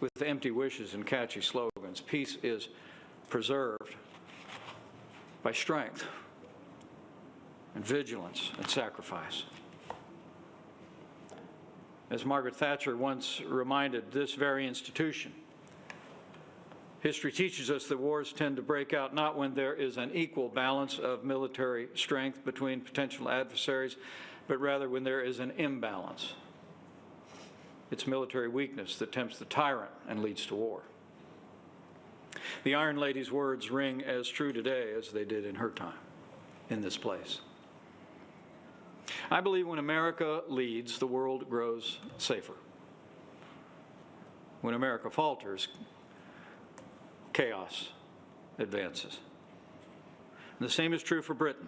with empty wishes and catchy slogans. Peace is preserved by strength and vigilance and sacrifice. As Margaret Thatcher once reminded this very institution, history teaches us that wars tend to break out not when there is an equal balance of military strength between potential adversaries, but rather when there is an imbalance. It's military weakness that tempts the tyrant and leads to war. The Iron Lady's words ring as true today as they did in her time, in this place. I believe when America leads, the world grows safer. When America falters, chaos advances. And the same is true for Britain,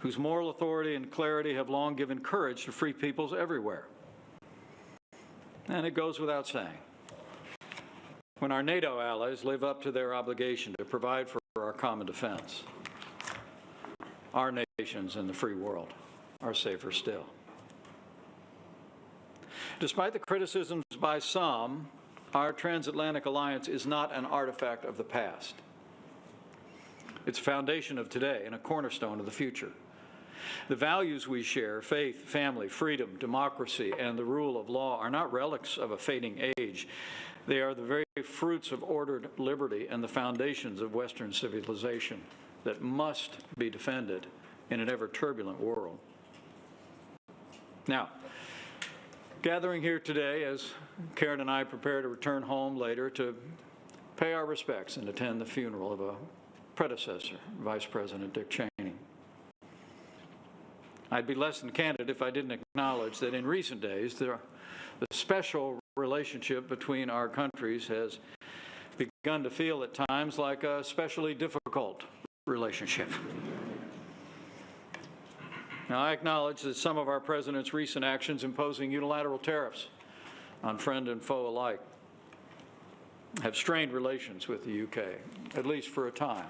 whose moral authority and clarity have long given courage to free peoples everywhere. And it goes without saying, when our NATO allies live up to their obligation to provide for our common defense, our nations and the free world are safer still. Despite the criticisms by some, our transatlantic alliance is not an artifact of the past. It's a foundation of today and a cornerstone of the future. The values we share, faith, family, freedom, democracy, and the rule of law, are not relics of a fading age. They are the very fruits of ordered liberty and the foundations of Western civilization that must be defended in an ever-turbulent world. Now, gathering here today as Karen and I prepare to return home later to pay our respects and attend the funeral of a predecessor, Vice President Dick Cheney. I'd be less than candid if I didn't acknowledge that in recent days, the special relationship between our countries has begun to feel at times like a especially difficult relationship. Now, I acknowledge that some of our president's recent actions imposing unilateral tariffs on friend and foe alike have strained relations with the UK, at least for a time.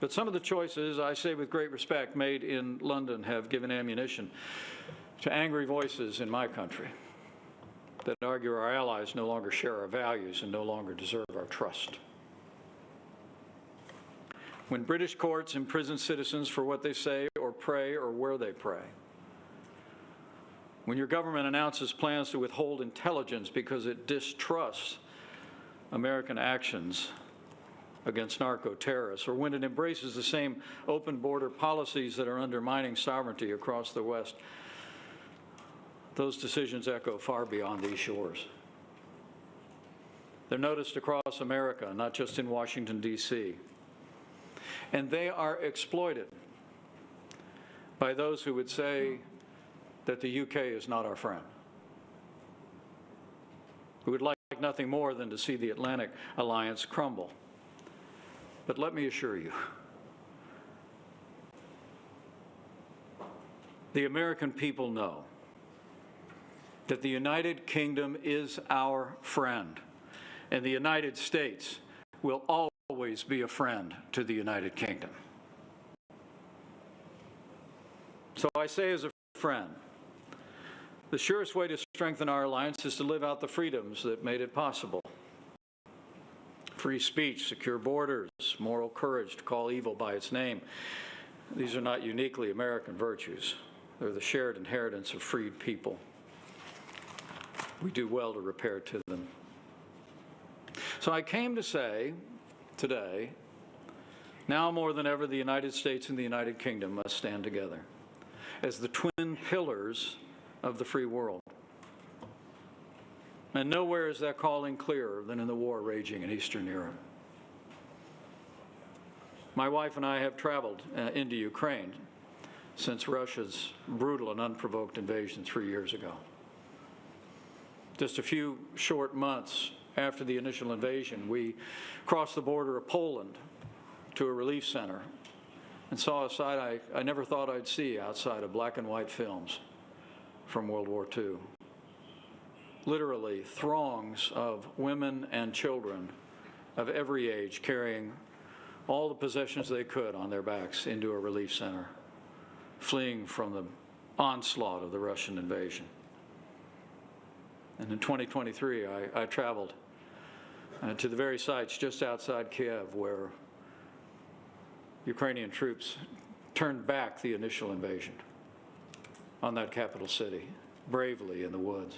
But some of the choices, I say with great respect, made in London have given ammunition to angry voices in my country that argue our allies no longer share our values and no longer deserve our trust. When British courts imprison citizens for what they say or pray or where they pray, when your government announces plans to withhold intelligence because it distrusts American actions against narco-terrorists, or when it embraces the same open border policies that are undermining sovereignty across the West, those decisions echo far beyond these shores. They're noticed across America, not just in Washington, D.C., and they are exploited by those who would say that the UK is not our friend, who would like nothing more than to see the Atlantic alliance crumble. But let me assure you, the American people know that the United Kingdom is our friend, and the United States will always be a friend to the United Kingdom. So I say as a friend, the surest way to strengthen our alliance is to live out the freedoms that made it possible. Free speech, secure borders, moral courage to call evil by its name. These are not uniquely American virtues. They're the shared inheritance of freed people. We do well to repair to them. So I came to say today, now more than ever, the United States and the United Kingdom must stand together as the twin pillars of the free world. And nowhere is that calling clearer than in the war raging in Eastern Europe. My wife and I have traveled into Ukraine since Russia's brutal and unprovoked invasion 3 years ago. Just a few short months after the initial invasion, we crossed the border of Poland to a relief center and saw a sight I never thought I'd see outside of black and white films from World War II. Literally throngs of women and children of every age carrying all the possessions they could on their backs into a relief center, fleeing from the onslaught of the Russian invasion. And in 2023, I traveled to the very sites just outside Kiev where Ukrainian troops turned back the initial invasion on that capital city, bravely in the woods,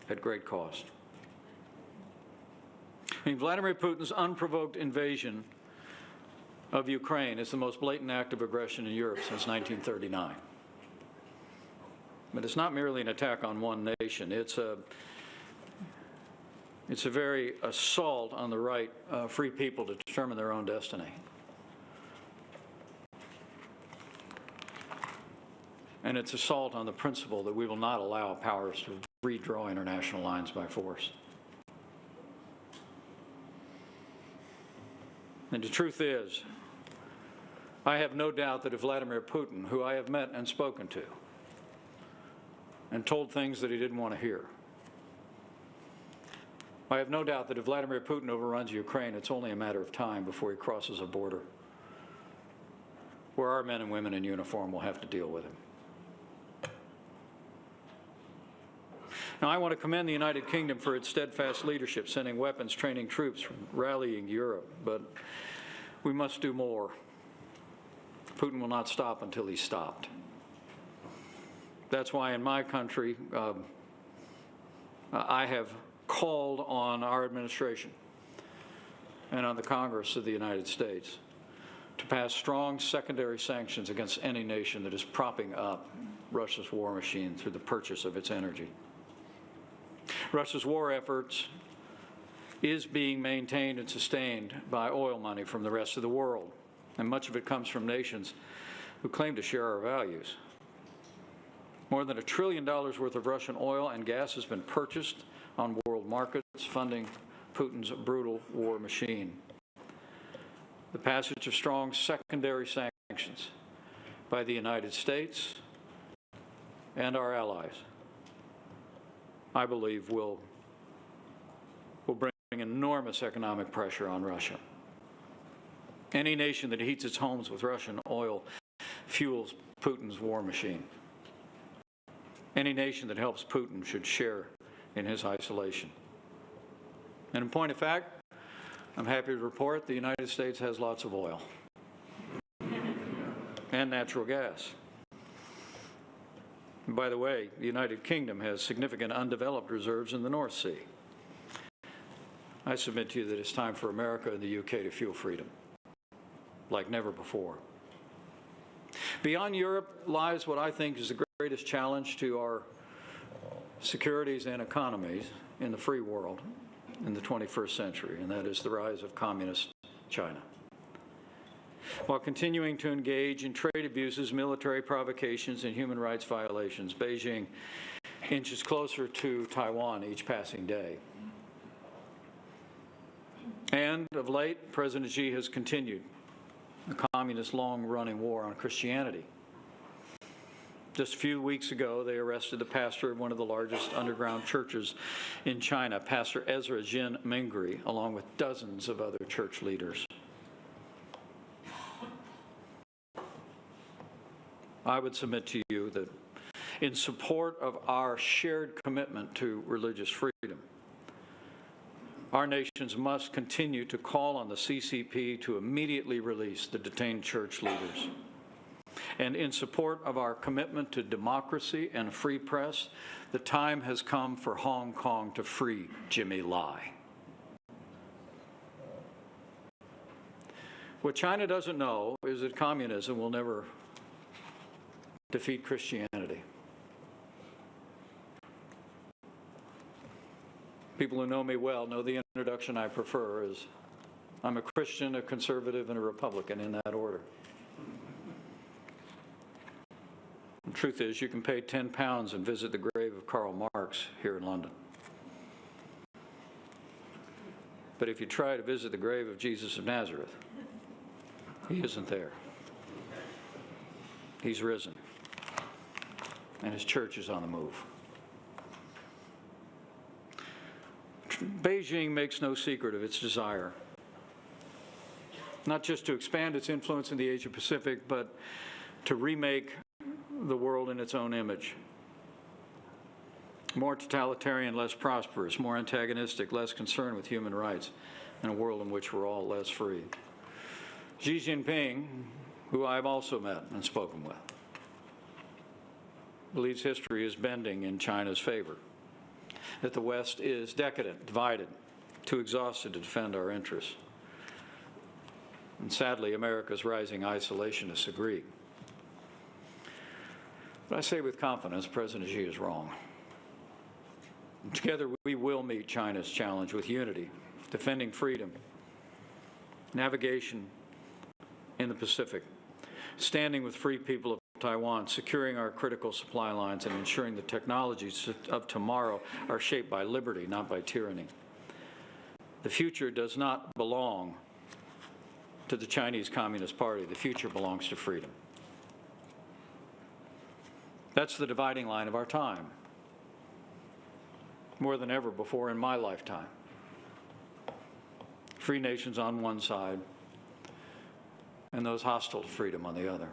at great cost. I mean, Vladimir Putin's unprovoked invasion of Ukraine is the most blatant act of aggression in Europe since 1939. But it's not merely an attack on one nation. It's a very assault on the right of free people to determine their own destiny. And it's assault on the principle that we will not allow powers to redraw international lines by force. And the truth is, I have no doubt that if Vladimir Putin, who I have met and spoken to, and told things that he didn't want to hear, I have no doubt that if Vladimir Putin overruns Ukraine, it's only a matter of time before he crosses a border where our men and women in uniform will have to deal with him. Now, I want to commend the United Kingdom for its steadfast leadership, sending weapons, training troops, rallying Europe, but we must do more. Putin will not stop until he's stopped. That's why in my country, I have called on our administration and on the Congress of the United States to pass strong secondary sanctions against any nation that is propping up Russia's war machine through the purchase of its energy. Russia's war efforts is being maintained and sustained by oil money from the rest of the world, and much of it comes from nations who claim to share our values. More than $1 trillion worth of Russian oil and gas has been purchased on world markets, funding Putin's brutal war machine. The passage of strong secondary sanctions by the United States and our allies, I believe, will bring enormous economic pressure on Russia. Any nation that heats its homes with Russian oil fuels Putin's war machine. Any nation that helps Putin should share in his isolation. And in point of fact, I'm happy to report the United States has lots of oil and natural gas. And by the way, the United Kingdom has significant undeveloped reserves in the North Sea. I submit to you that it's time for America and the UK to fuel freedom like never before. Beyond Europe lies what I think is the greatest challenge to our securities and economies in the free world in the 21st century, and that is the rise of communist China. While continuing to engage in trade abuses, military provocations, and human rights violations, Beijing inches closer to Taiwan each passing day. And of late, President Xi has continued the communist long-running war on Christianity. Just a few weeks ago, they arrested the pastor of one of the largest underground churches in China, Pastor Ezra Jin Mingri, along with dozens of other church leaders. I would submit to you that in support of our shared commitment to religious freedom, our nations must continue to call on the CCP to immediately release the detained church leaders. And in support of our commitment to democracy and a free press, the time has come for Hong Kong to free Jimmy Lai. What China doesn't know is that communism will never defeat Christianity. People who know me well know the introduction I prefer is I'm a Christian, a conservative, and a Republican, in that order. The truth is, you can pay £10 and visit the grave of Karl Marx here in London. But if you try to visit the grave of Jesus of Nazareth, he isn't there. He's risen, and his church is on the move. Beijing makes no secret of its desire, not just to expand its influence in the Asia-Pacific, but to remake the world in its own image. more totalitarian, less prosperous, more antagonistic, less concerned with human rights, and a world in which we're all less free. Xi Jinping, who I've also met and spoken with, believes history is bending in China's favor, that the West is decadent, divided, too exhausted to defend our interests. And sadly, America's rising isolationists agree. But I say with confidence, President Xi is wrong. Together, we will meet China's challenge with unity, defending freedom, navigation in the Pacific, standing with free people of Taiwan, securing our critical supply lines, and ensuring the technologies of tomorrow are shaped by liberty, not by tyranny. The future does not belong to the Chinese Communist Party. The future belongs to freedom. That's the dividing line of our time, more than ever before in my lifetime. Free nations on one side, and those hostile to freedom on the other.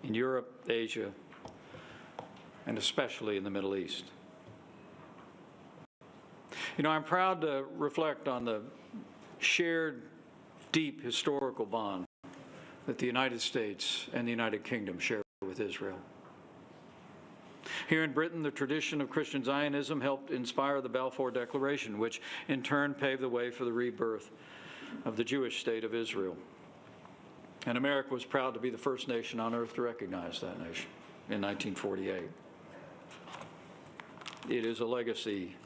In Europe, Asia, and especially in the Middle East. You know, I'm proud to reflect on the shared, deep historical bond that the United States and the United Kingdom share with Israel. Here in Britain, the tradition of Christian Zionism helped inspire the Balfour Declaration, which in turn paved the way for the rebirth of the Jewish state of Israel. And America was proud to be the first nation on earth to recognize that nation in 1948. It is a legacy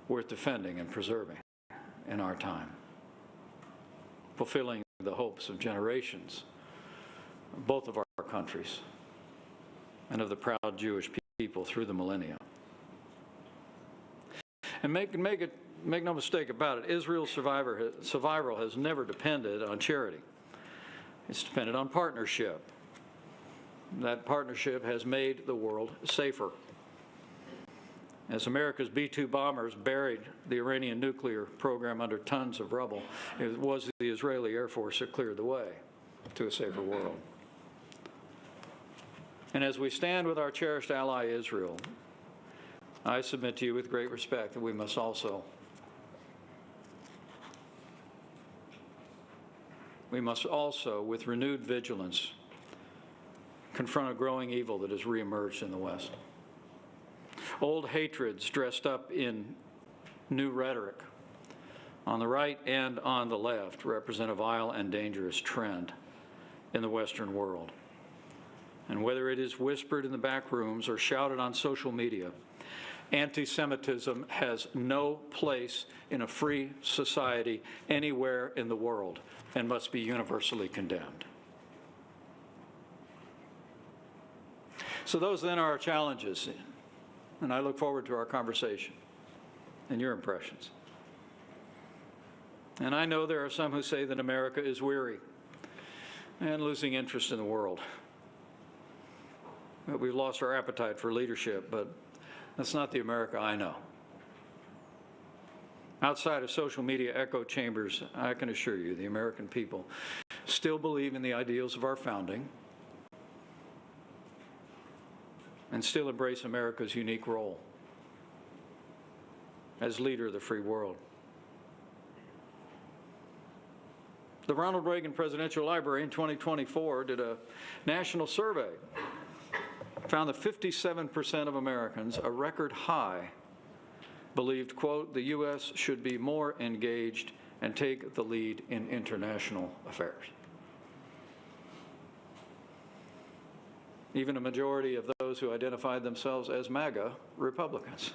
worth defending and preserving in our time, fulfilling the hopes of generations, both of our countries, and of the proud Jewish people through the millennia. And make no mistake about it, Israel's survival has never depended on charity. It's depended on partnership. That partnership has made the world safer. As America's B-2 bombers buried the Iranian nuclear program under tons of rubble, it was the Israeli Air Force that cleared the way to a safer world. And as we stand with our cherished ally Israel, I submit to you with great respect that we must also with renewed vigilance, confront a growing evil that has reemerged in the West. Old hatreds dressed up in new rhetoric on the right and on the left represent a vile and dangerous trend in the Western world. And whether it is whispered in the back rooms or shouted on social media, anti-Semitism has no place in a free society anywhere in the world and must be universally condemned. So those then are our challenges, and I look forward to our conversation and your impressions. And I know there are some who say that America is weary and losing interest in the world. That we've lost our appetite for leadership, but that's not the America I know. Outside of social media echo chambers, I can assure you the American people still believe in the ideals of our founding and still embrace America's unique role as leader of the free world. The Ronald Reagan Presidential Library in 2024 did a national survey, found that 57% of Americans, a record high, believed, quote, the U.S. should be more engaged and take the lead in international affairs. Even a majority of those who identified themselves as MAGA Republicans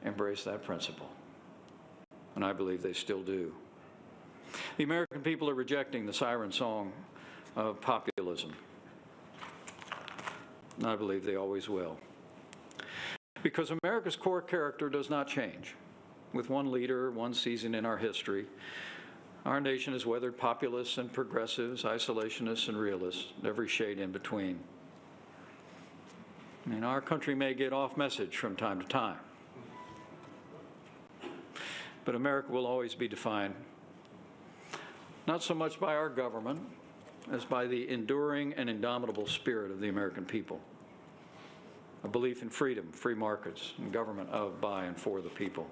embraced that principle, and I believe they still do. The American people are rejecting the siren song of populism, and I believe they always will. Because America's core character does not change. With one leader, one season in our history, our nation has weathered populists and progressives, isolationists and realists, every shade in between. I mean, our country may get off message from time to time, but America will always be defined not so much by our government as by the enduring and indomitable spirit of the American people. a belief in freedom, free markets, and government of, by, and for the people.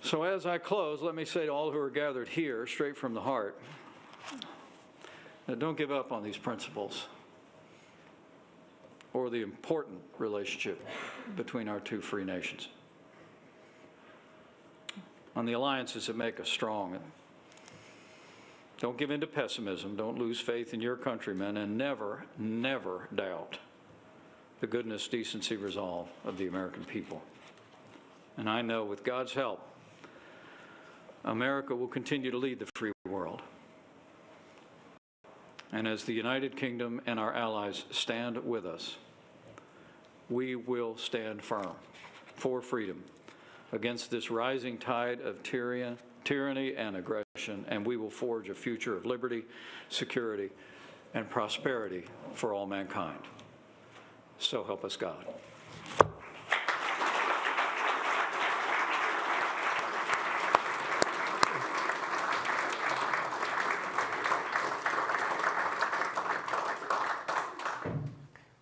So as I close, let me say to all who are gathered here, straight from the heart, that don't give up on these principles or the important relationship between our two free nations, on the alliances that make us strong. Don't give in to pessimism. Don't lose faith in your countrymen, and never, never doubt the goodness, decency, resolve of the American people. And I know with God's help, America will continue to lead the free world. And as the United Kingdom and our allies stand with us, we will stand firm for freedom against this rising tide of tyranny and aggression, and we will forge a future of liberty, security, and prosperity for all mankind. So help us God.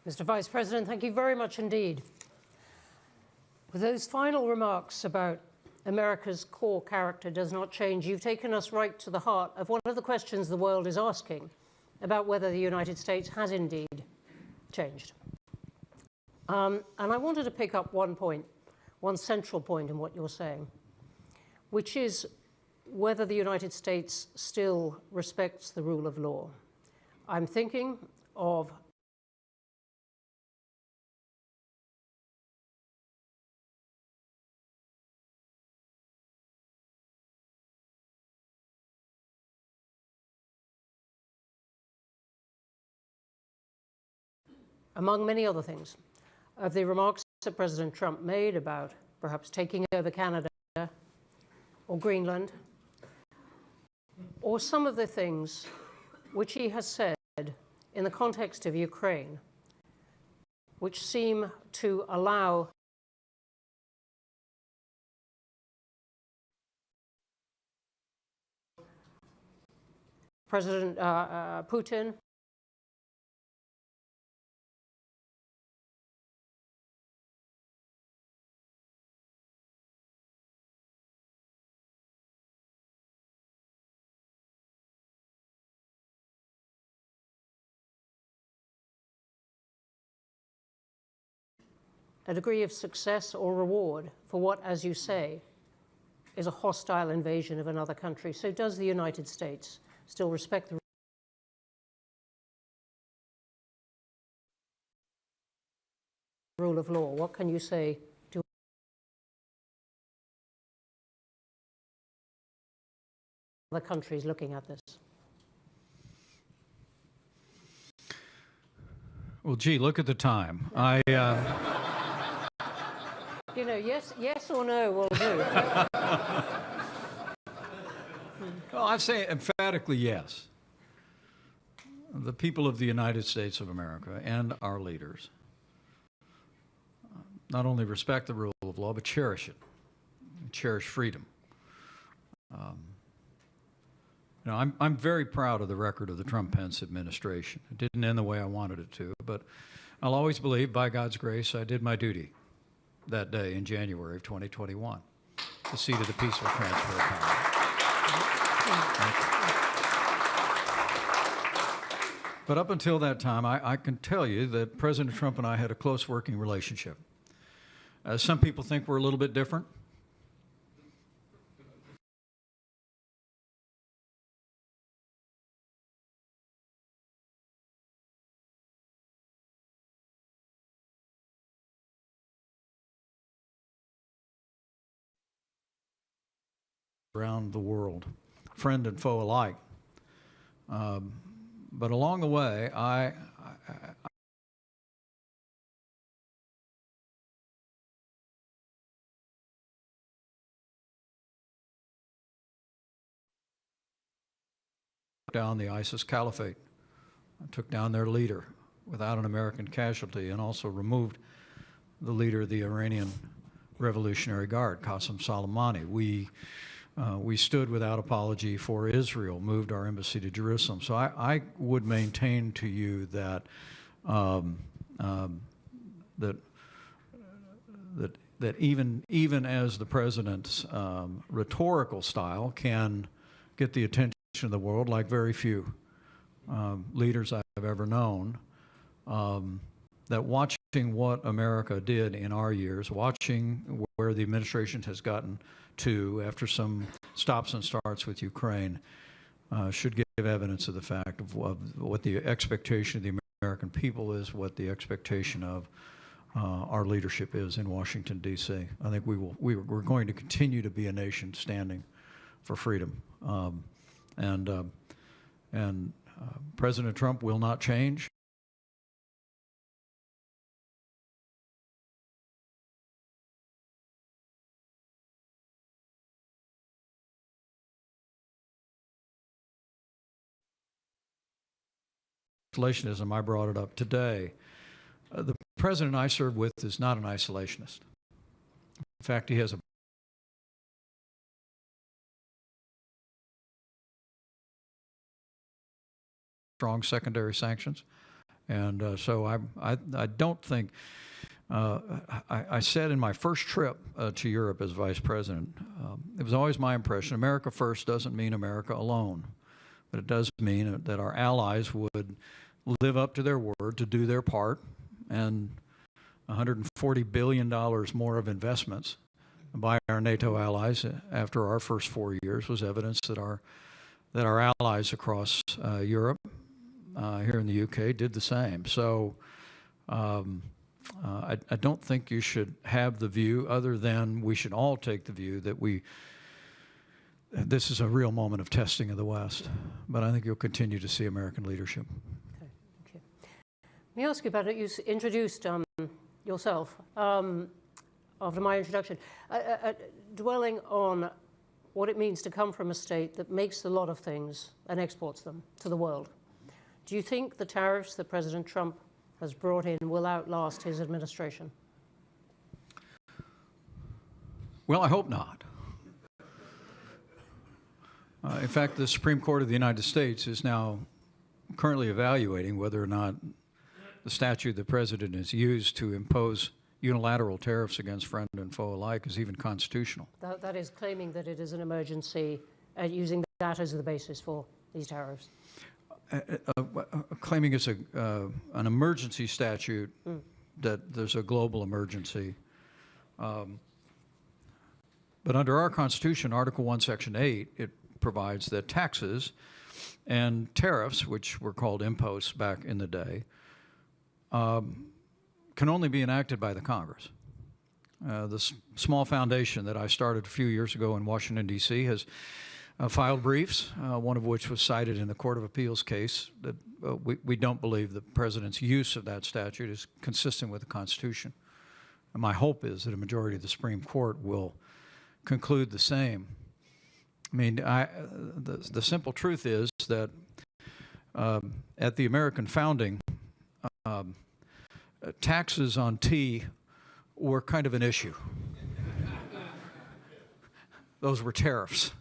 Mr. Vice President, thank you very much indeed. With those final remarks about America's core character does not change, you've taken us right to the heart of one of the questions the world is asking about whether the United States has indeed changed. And I wanted to pick up one point, one central point in what you're saying, which is whether the United States still respects the rule of law. I'm thinking of among many other things, of the remarks that President Trump made about perhaps taking over Canada or Greenland, or some of the things which he has said in the context of Ukraine, which seem to allow President Putin a degree of success or reward for what, as you say, is a hostile invasion of another country. So does the United States still respect the rule of law? What can you say to other countries looking at this? Well, gee, look at the time. You know, yes or no will do. Well, I say emphatically yes. The people of the United States of America and our leaders not only respect the rule of law, but cherish it, cherish freedom. You know, I'm very proud of the record of the Trump-Pence administration. It didn't end the way I wanted it to, but I'll always believe, by God's grace, I did my duty that day in January of 2021, the seat of the peaceful transfer of power. But up until that time, I can tell you that President Trump and I had a close working relationship. Some people think we're a little bit different. Around the world, friend and foe alike. But along the way, I down the ISIS caliphate. I took down their leader without an American casualty, and also removed the leader of the Iranian Revolutionary Guard, Qasem Soleimani. We stood without apology for Israel, moved our embassy to Jerusalem. So I would maintain to you that um, um, that even as the president's rhetorical style can get the attention of the world like very few leaders I've ever known, that watching what America did in our years, watching where the administration has gotten to after some stops and starts with Ukraine, should give evidence of the fact of what the expectation of the American people is, what the expectation of our leadership is in Washington, D.C. I think we're going to continue to be a nation standing for freedom. President Trump will not change. Isolationism, I brought it up today. The president I serve with is not an isolationist. In fact, he has a strong secondary sanctions. And so I don't think, I said in my first trip to Europe as vice president, it was always my impression, America first doesn't mean America alone, but it does mean that our allies would live up to their word to do their part, and $140 billion more of investments by our NATO allies after our first 4 years was evidence that our allies across Europe, here in the UK, did the same. So I don't think you should have the view, other than we should all take the view that this is a real moment of testing of the West. But I think you'll continue to see American leadership. Okay, thank you. Let me ask you about it. You introduced yourself after my introduction, dwelling on what it means to come from a state that makes a lot of things and exports them to the world. Do you think the tariffs that President Trump has brought in will outlast his administration? Well, I hope not. In fact, the Supreme Court of the United States is now currently evaluating whether or not the statute the president has used to impose unilateral tariffs against friend and foe alike is even constitutional. That is claiming that it is an emergency, using that as the basis for these tariffs. Claiming it's an emergency statute, that there's a global emergency. But under our Constitution, Article 1, Section 8, it provides that taxes and tariffs, which were called imposts back in the day, can only be enacted by the Congress. The small foundation that I started a few years ago in Washington, D.C. has filed briefs, one of which was cited in the Court of Appeals case, that we don't believe the president's use of that statute is consistent with the Constitution. And my hope is that a majority of the Supreme Court will conclude the same. I mean, the simple truth is that at the American founding, taxes on tea were kind of an issue. Those were tariffs.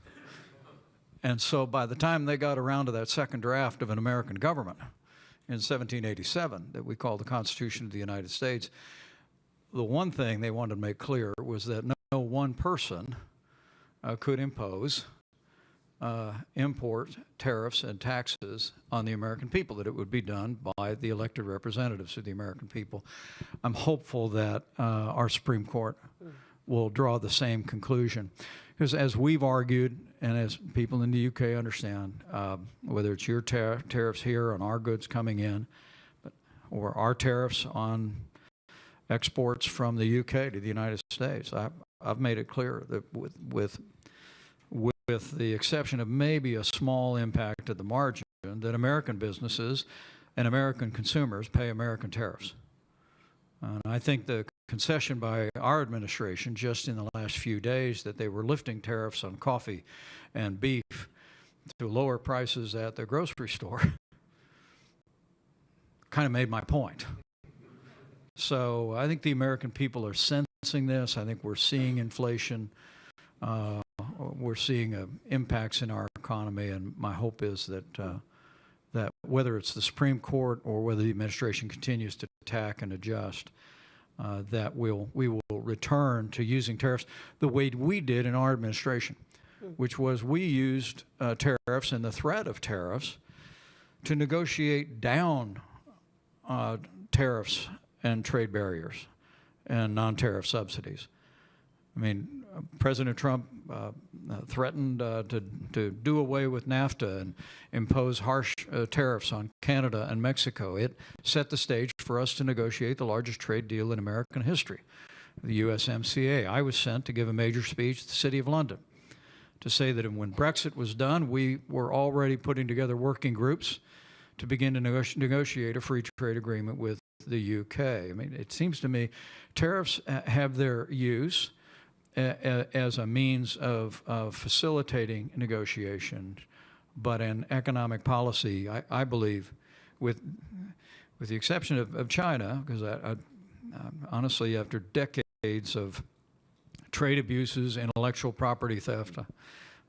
And so by the time they got around to that second draft of an American government in 1787 that we call the Constitution of the United States, the one thing they wanted to make clear was that no one person could impose import tariffs and taxes on the American people, that it would be done by the elected representatives of the American people. I'm hopeful that our Supreme Court will draw the same conclusion. Because as we've argued, and as people in the UK understand, whether it's your tariffs here on our goods coming in, or our tariffs on exports from the UK to the United States, I've made it clear that with the exception of maybe a small impact at the margin, that American businesses and American consumers pay American tariffs. And I think the concession by our administration just in the last few days that they were lifting tariffs on coffee and beef to lower prices at the grocery store kind of made my point. So I think the American people are sensing this. I think we're seeing inflation. We're seeing impacts in our economy, and my hope is that that whether it's the Supreme Court or whether the administration continues to attack and adjust, that we will return to using tariffs the way we did in our administration, which was we used tariffs and the threat of tariffs to negotiate down tariffs and trade barriers and non-tariff subsidies. I mean, President Trump threatened to do away with NAFTA and impose harsh tariffs on Canada and Mexico. It set the stage for us to negotiate the largest trade deal in American history, the USMCA. I was sent to give a major speech at the City of London to say that when Brexit was done, we were already putting together working groups to begin to negotiate a free trade agreement with the UK. I mean, it seems to me tariffs have their use as a means of facilitating negotiation, but in economic policy, I believe, with the exception of China, because honestly, after decades of trade abuses, intellectual property theft,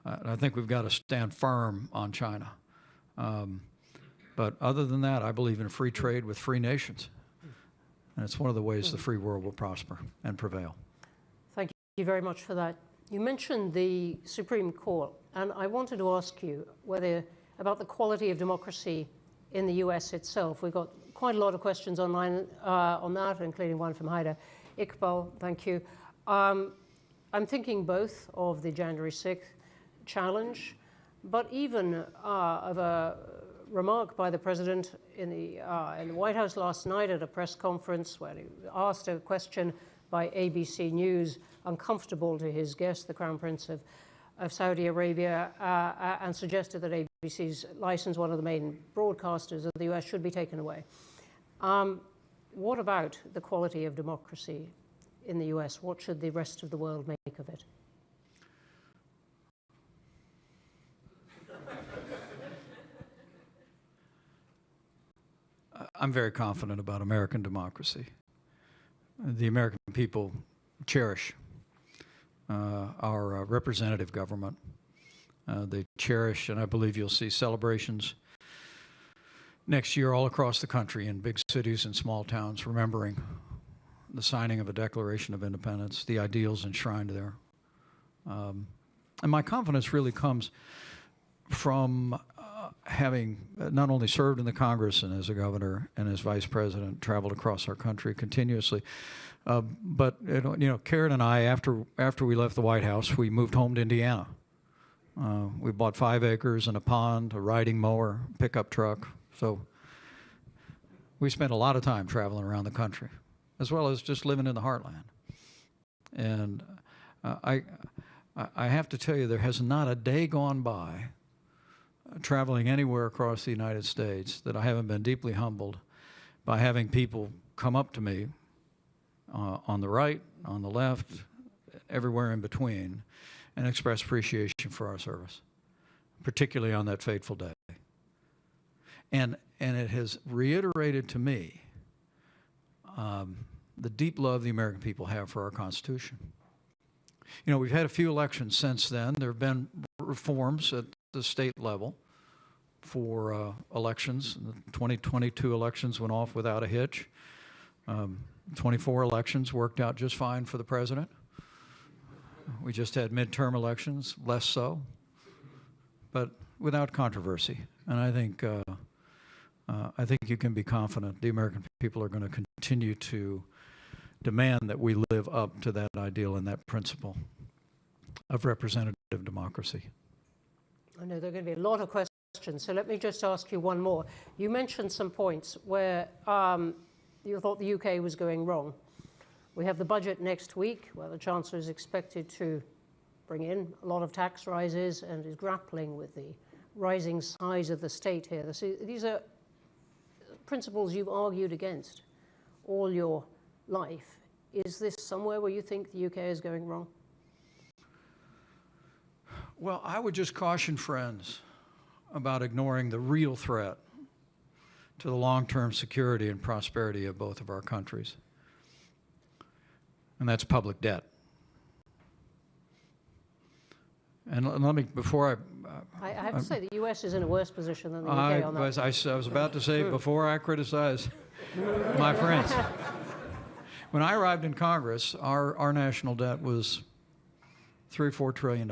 I think we've got to stand firm on China. But other than that, I believe in free trade with free nations. And it's one of the ways the free world will prosper and prevail. Thank you very much for that. You mentioned the Supreme Court, and I wanted to ask you about the quality of democracy in the US itself. We've got quite a lot of questions online on that, including one from Haida Iqbal. Thank you. I'm thinking both of the January 6th challenge, but even of a remark by the president in the White House last night at a press conference where he asked a question by ABC News, uncomfortable to his guest, the Crown Prince of Saudi Arabia, and suggested that ABC's license, one of the main broadcasters of the US, should be taken away. What about the quality of democracy in the US? What should the rest of the world make of it? I'm very confident about American democracy. The American people cherish our representative government. They cherish, and I believe you'll see celebrations next year all across the country in big cities and small towns, remembering the signing of a Declaration of Independence, the ideals enshrined there. And my confidence really comes from having not only served in the Congress and as a governor and as vice president, traveled across our country continuously, but Karen and I, after we left the White House, we moved home to Indiana. We bought 5 acres and a pond, a riding mower, pickup truck. So we spent a lot of time traveling around the country, as well as just living in the heartland. And I have to tell you, there has not a day gone by traveling anywhere across the United States that I haven't been deeply humbled by having people come up to me on the right, on the left, everywhere in between, and express appreciation for our service, particularly on that fateful day. And it has reiterated to me the deep love the American people have for our Constitution. You know, we've had a few elections since then. There have been reforms at the state level for elections. The 2022 elections went off without a hitch. 24 elections worked out just fine for the president. We just had midterm elections, less so, but without controversy. And I think you can be confident the American people are going to continue to demand that we live up to that ideal and that principle of representative democracy. I know there are going to be a lot of questions, so let me just ask you one more. You mentioned some points where you thought the UK was going wrong. We have the budget next week, where the Chancellor is expected to bring in a lot of tax rises and is grappling with the rising size of the state here. These are principles you've argued against all your life. Is this somewhere where you think the UK is going wrong? Well, I would just caution friends about ignoring the real threat to the long-term security and prosperity of both of our countries, and that's public debt. And let me, before I have to say the U.S. is in a worse position than the UK on that. I was about to say, before I criticize my friends, when I arrived in Congress, our national debt was $3 or $4 trillion.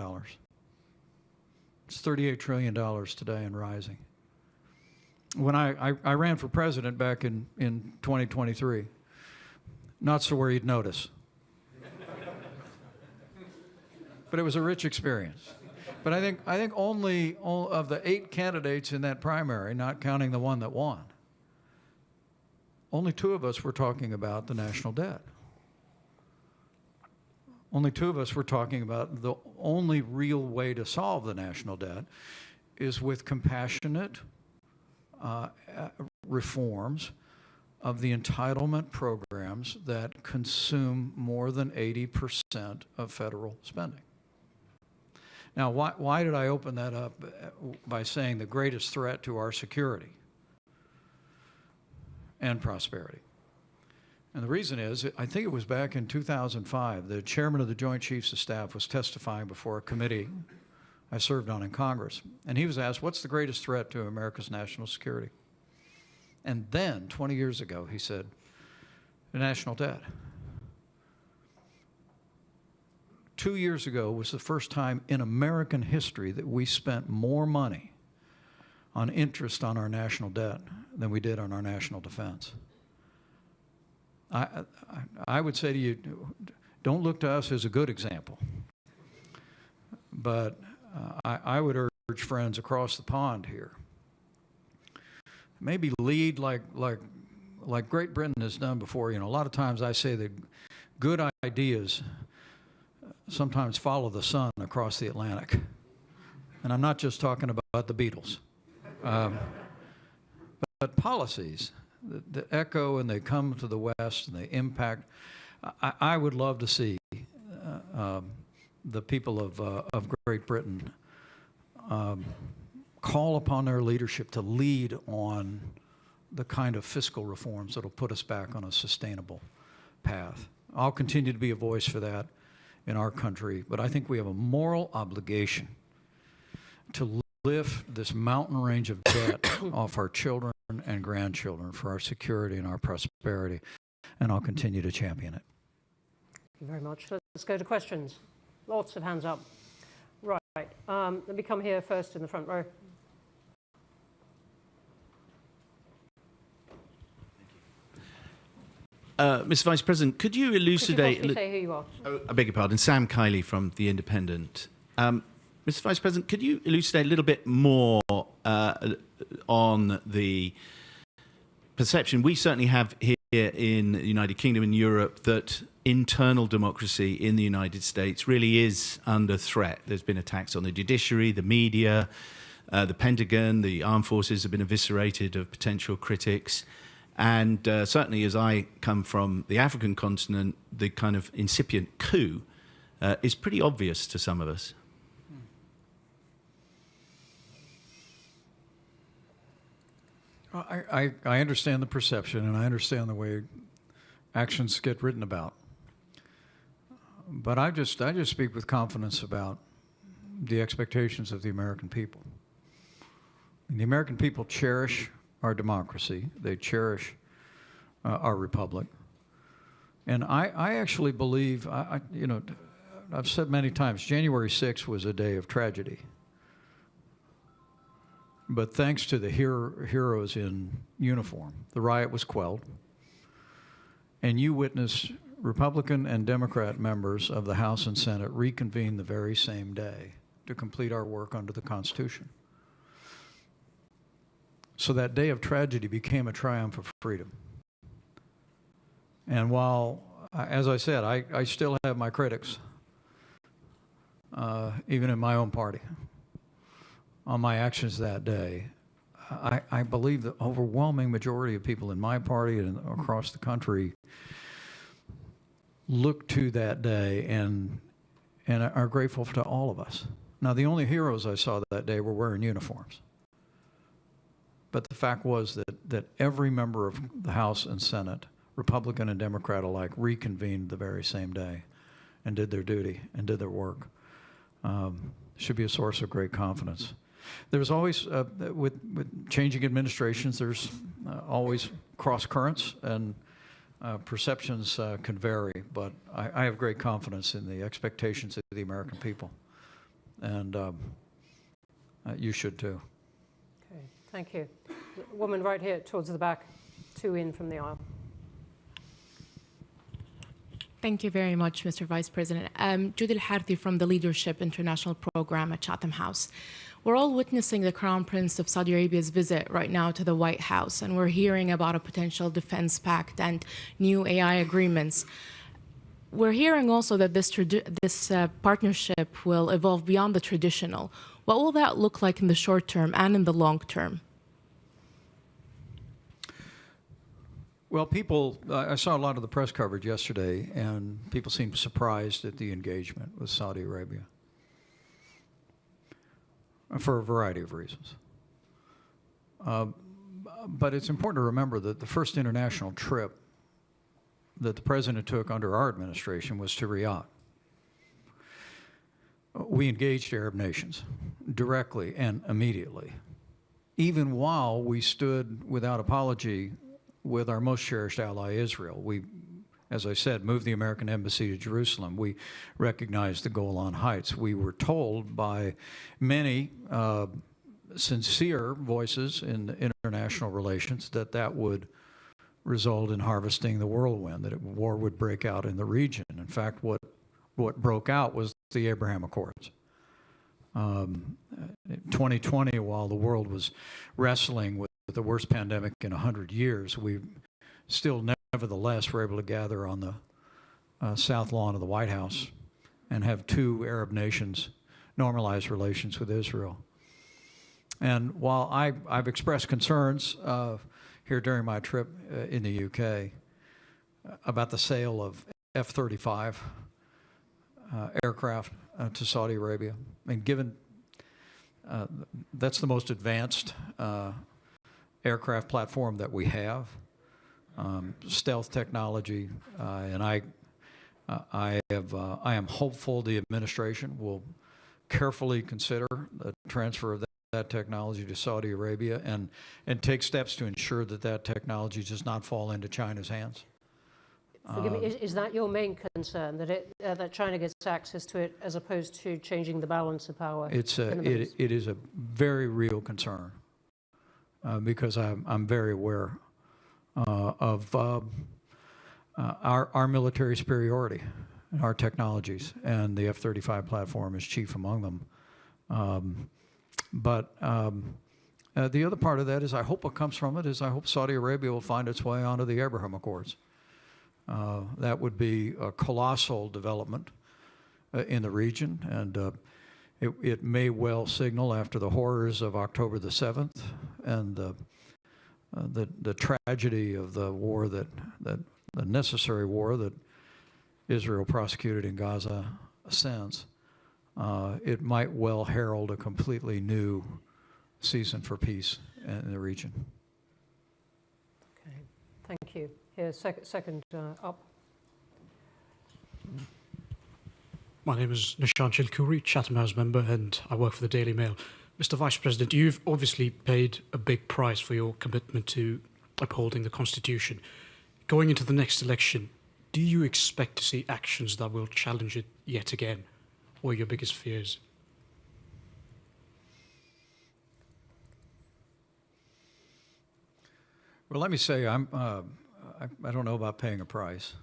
It's $38 trillion today and rising. When I ran for president back in 2023, not so where you'd notice. But it was a rich experience. But I think only of the 8 candidates in that primary, not counting the one that won, only 2 of us were talking about the national debt. Only 2 of us were talking about the only real way to solve the national debt is with compassionate reforms of the entitlement programs that consume more than 80% of federal spending. Now, why did I open that up by saying the greatest threat to our security and prosperity? And the reason is, I think it was back in 2005, the chairman of the Joint Chiefs of Staff was testifying before a committee I served on in Congress. And he was asked, what's the greatest threat to America's national security? And then, 20 years ago, he said, the national debt. 2 years ago was the first time in American history that we spent more money on interest on our national debt than we did on our national defense. I would say to you, don't look to us as a good example. But I would urge friends across the pond here, maybe lead like Great Britain has done before. You know, a lot of times I say that good ideas sometimes follow the sun across the Atlantic. And I'm not just talking about the Beatles. But policies that echo and they come to the West and they impact. I would love to see the people of Great Britain call upon their leadership to lead on the kind of fiscal reforms that will put us back on a sustainable path. I'll continue to be a voice for that in our country, but I think we have a moral obligation to lift this mountain range of debt off our children and grandchildren for our security and our prosperity, and I'll continue to champion it. Thank you very much. Let's go to questions. Lots of hands up. Right. Let me come here first in the front row. Mr. Vice President, could you elucidate... Could you say who you are? Oh, I beg your pardon. Sam Kiley from The Independent. Mr. Vice President, could you elucidate a little bit more on the perception we certainly have here in the United Kingdom and Europe that internal democracy in the United States really is under threat? There's been attacks on the judiciary, the media, the Pentagon, the armed forces have been eviscerated of potential critics. And certainly as I come from the African continent, the kind of incipient coup is pretty obvious to some of us. I understand the perception and I understand the way actions get written about. But I just speak with confidence about the expectations of the American people. And the American people cherish our democracy. They cherish our republic. And I actually believe, you know, I've said many times, January 6th was a day of tragedy. But thanks to the heroes in uniform, the riot was quelled. And you witnessed Republican and Democrat members of the House and Senate reconvene the very same day to complete our work under the Constitution. So that day of tragedy became a triumph of freedom. And while, as I said, I still have my critics, even in my own party, on my actions that day, I believe the overwhelming majority of people in my party and across the country look to that day and are grateful to all of us. Now, the only heroes I saw that day were wearing uniforms. But the fact was that every member of the House and Senate, Republican and Democrat alike, reconvened the very same day and did their duty and did their work. should be a source of great confidence. There's always, with changing administrations, there's always cross currents, and perceptions can vary, but I have great confidence in the expectations of the American people, and you should too. Okay, thank you. The woman right here towards the back, two in from the aisle. Thank you very much, Mr. Vice President. Judy Harthi from the Leadership International Program at Chatham House. We're all witnessing the Crown Prince of Saudi Arabia's visit right now to the White House, and we're hearing about a potential defense pact and new AI agreements. We're hearing also that this partnership will evolve beyond the traditional. What will that look like in the short term and in the long term? Well, I saw a lot of the press coverage yesterday, and people seemed surprised at the engagement with Saudi Arabia for a variety of reasons. But it's important to remember that the first international trip that the president took under our administration was to Riyadh. We engaged Arab nations directly and immediately, even while we stood without apology with our most cherished ally, Israel. We, as I said, moved the American embassy to Jerusalem. We recognized the Golan Heights. We were told by many sincere voices in international relations that that would result in harvesting the whirlwind, that war would break out in the region. In fact, what broke out was the Abraham Accords. 2020, while the world was wrestling with the worst pandemic in 100 years, we still nevertheless were able to gather on the south lawn of the White House and have two Arab nations normalize relations with Israel. And while I've expressed concerns here during my trip in the UK about the sale of F-35 aircraft to Saudi Arabia, and given that's the most advanced aircraft platform that we have, stealth technology, and I am hopeful the administration will carefully consider the transfer of that technology to Saudi Arabia and take steps to ensure that that technology does not fall into China's hands. Forgive me, is that your main concern, that China gets access to it as opposed to changing the balance of power? It is a very real concern because I'm very aware of our military superiority and our technologies, and the F-35 platform is chief among them. But the other part of that is I hope what comes from it is I hope Saudi Arabia will find its way onto the Abraham Accords. That would be a colossal development in the region, and it may well signal, after the horrors of October the 7th and the tragedy of the war the necessary war that Israel prosecuted in Gaza since, it might well herald a completely new season for peace in the region. Okay, thank you. Here, second up. My name is Nishan Chilkuri, Chatham House member, and I work for the Daily Mail. Mr. Vice President, you've obviously paid a big price for your commitment to upholding the Constitution. Going into the next election, do you expect to see actions that will challenge it yet again? What are your biggest fears? Well, let me say I don't know about paying a price.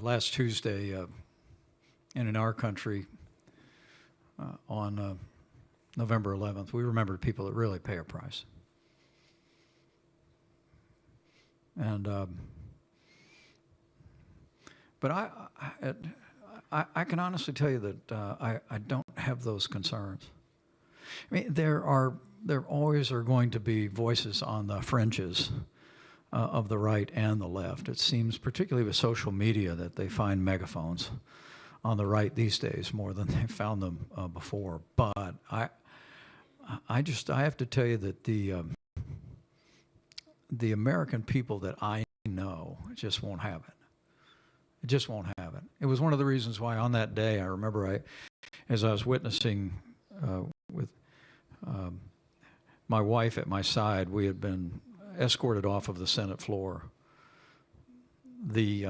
Last Tuesday, and in our country, on November 11th, we remembered people that really pay a price. And but I can honestly tell you that I don't have those concerns. I mean, there always are going to be voices on the fringes of the right and the left. It seems, particularly with social media, that they find megaphones on the right these days more than they found them before. But I have to tell you that the American people that I know just won't have it. It just won't have it. It was one of the reasons why on that day, I remember as I was witnessing with my wife at my side, we had been escorted off of the Senate floor. The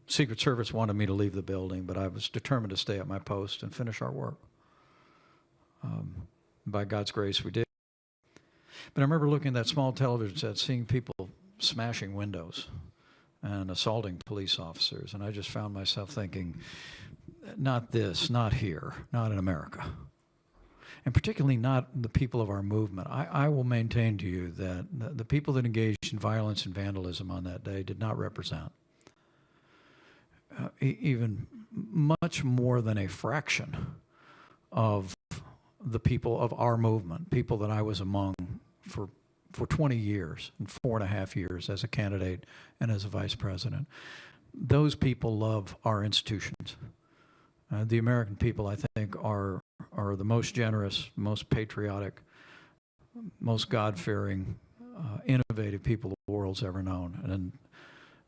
Secret Service wanted me to leave the building, but I was determined to stay at my post and finish our work. By God's grace, we did. But I remember looking at that small television set, seeing people smashing windows and assaulting police officers, and I just found myself thinking, not this, not here, not in America. And particularly not the people of our movement. I will maintain to you that the people that engaged in violence and vandalism on that day did not represent even much more than a fraction of the people of our movement, people that I was among for 20 years and 4.5 years as a candidate and as a vice president. Those people love our institutions. The American people, I think, are the most generous, most patriotic, most God-fearing, innovative people the world's ever known.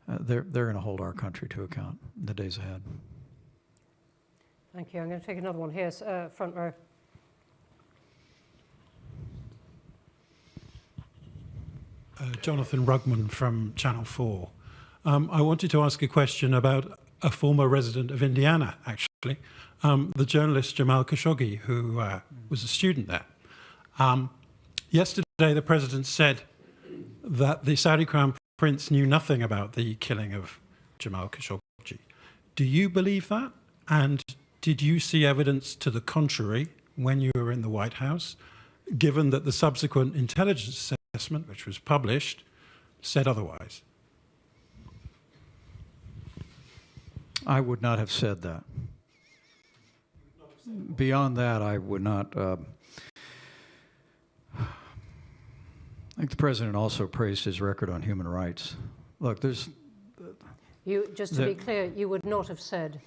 And they're going to hold our country to account in the days ahead. Thank you. I'm going to take another one here, front row. Jonathan Rugman from Channel 4. I wanted to ask a question about a former resident of Indiana, actually, the journalist Jamal Khashoggi, who was a student there. Yesterday, the president said that the Saudi Crown Prince knew nothing about the killing of Jamal Khashoggi. Do you believe that? And did you see evidence to the contrary when you were in the White House, given that the subsequent intelligence assessment, which was published, said otherwise? I would not have said that. Beyond that, I would not. I think the president also praised his record on human rights. Look, there's. Just to be clear, you would not have said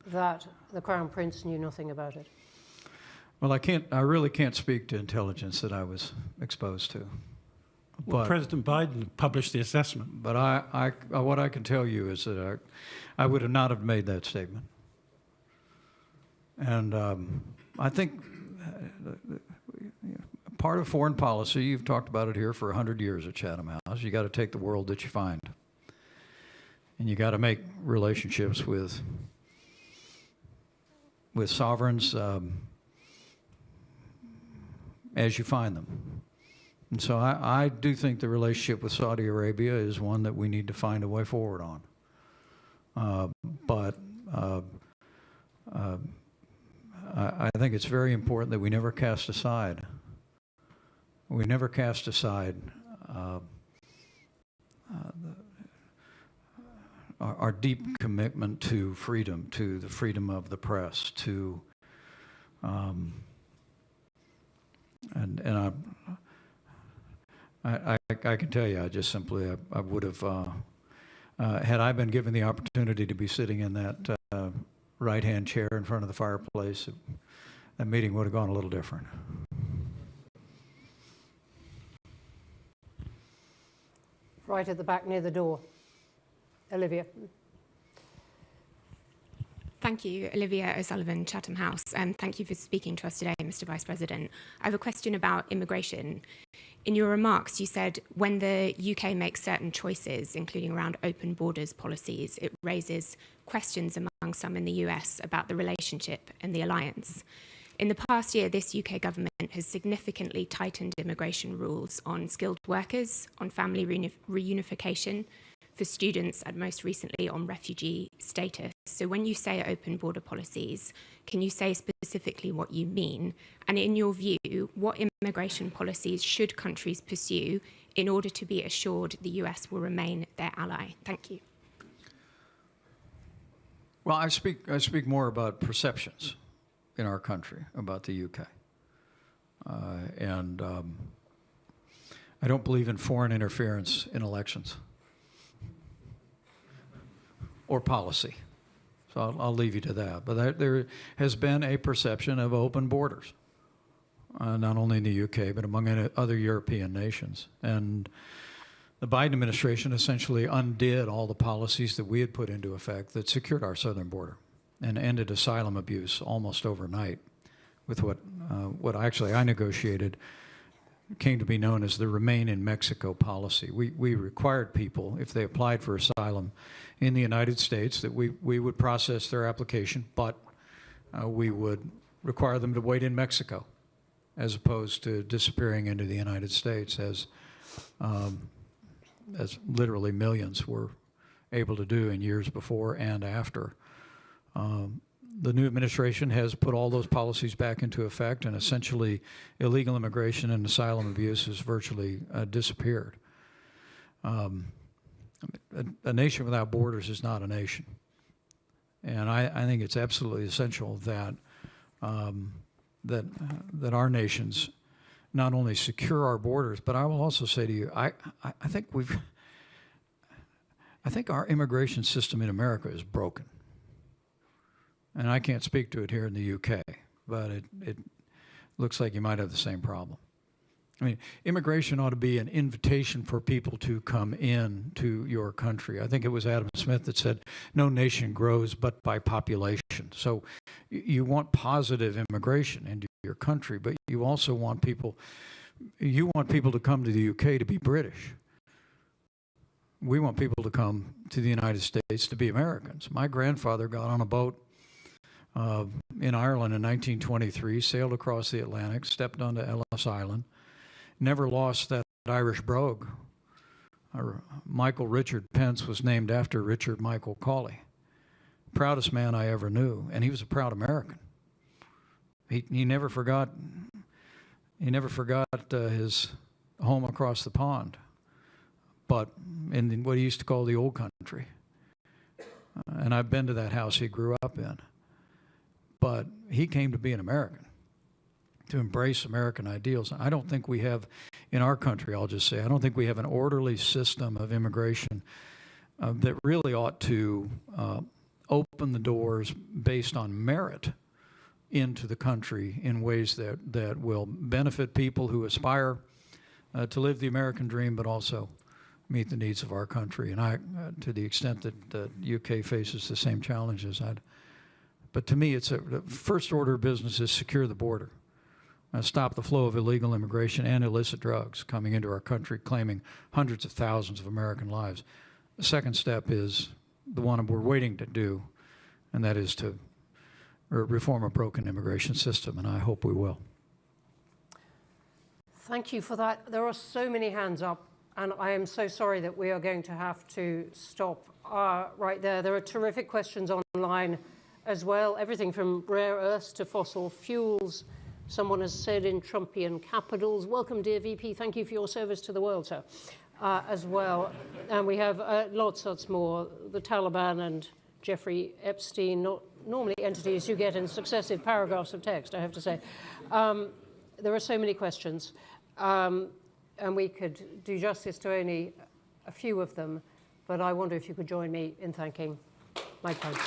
that the Crown Prince knew nothing about it. Well, I really can't speak to intelligence that I was exposed to. Well, President Biden published the assessment. But what I can tell you is that I would have not have made that statement. And I think part of foreign policy, you've talked about it here for 100 years at Chatham House, you got to take the world that you find. And you got to make relationships with sovereigns as you find them. And so I do think the relationship with Saudi Arabia is one that we need to find a way forward on. But I think it's very important that we never cast aside. We never cast aside our deep commitment to freedom, to the freedom of the press, to and I can tell you, I just simply I would have had I been given the opportunity to be sitting in that right-hand chair in front of the fireplace, that meeting would have gone a little different. Right at the back near the door. Olivia. Thank you, Olivia O'Sullivan, Chatham House, and thank you for speaking to us today, Mr. Vice President. I have a question about immigration. In your remarks, you said when the UK makes certain choices, including around open borders policies, it raises questions among some in the US about the relationship and the alliance. In the past year, this UK government has significantly tightened immigration rules on skilled workers, on family reunification, for students, and most recently on refugee status. So when you say open border policies, can you say specifically what you mean? And in your view, what immigration policies should countries pursue in order to be assured the US will remain their ally? Thank you. Well, I speak more about perceptions in our country about the UK. And I don't believe in foreign interference in elections or policy. So I'll leave you to that. But there has been a perception of open borders, not only in the UK, but among other European nations. And the Biden administration essentially undid all the policies that we had put into effect that secured our southern border and ended asylum abuse almost overnight with what actually I negotiated came to be known as the Remain in Mexico policy. We required people, if they applied for asylum in the United States, that we would process their application, but we would require them to wait in Mexico as opposed to disappearing into the United States as literally millions were able to do in years before and after. The new administration has put all those policies back into effect, and essentially illegal immigration and asylum abuse has virtually disappeared. A nation without borders is not a nation. And I think it's absolutely essential that, that our nations not only secure our borders, but I will also say to you, I think our immigration system in America is broken. And I can't speak to it here in the UK, but it looks like you might have the same problem. I mean, immigration ought to be an invitation for people to come in to your country. I think it was Adam Smith that said, no nation grows but by population. So you want positive immigration into your country, but you also want people, to come to the UK to be British. We want people to come to the United States to be Americans. My grandfather got on a boat in Ireland in 1923, sailed across the Atlantic, stepped onto Ellis Island, never lost that Irish brogue. Michael Richard Pence was named after Richard Michael Cawley. Proudest man I ever knew, and he was a proud American. He never forgot his home across the pond, but in what he used to call the old country. And I've been to that house he grew up in. But he came to be an American, to embrace American ideals. I don't think we have, in our country, I'll just say, I don't think we have an orderly system of immigration that really ought to open the doors based on merit into the country in ways that will benefit people who aspire to live the American dream, but also meet the needs of our country. And to the extent that the UK faces the same challenges, but to me, the first order of business is secure the border. Stop the flow of illegal immigration and illicit drugs coming into our country, claiming hundreds of thousands of American lives. The second step is the one we're waiting to do, and that is to reform a broken immigration system, and I hope we will. Thank you for that. There are so many hands up, and I am so sorry that we are going to have to stop right there. There are terrific questions online as well, everything from rare earths to fossil fuels. Someone has said in Trumpian capitals, welcome, dear VP, thank you for your service to the world, sir, as well. And we have lots more. The Taliban and Jeffrey Epstein, not normally entities you get in successive paragraphs of text, I have to say. There are so many questions, and we could do justice to only a few of them, but I wonder if you could join me in thanking my panel.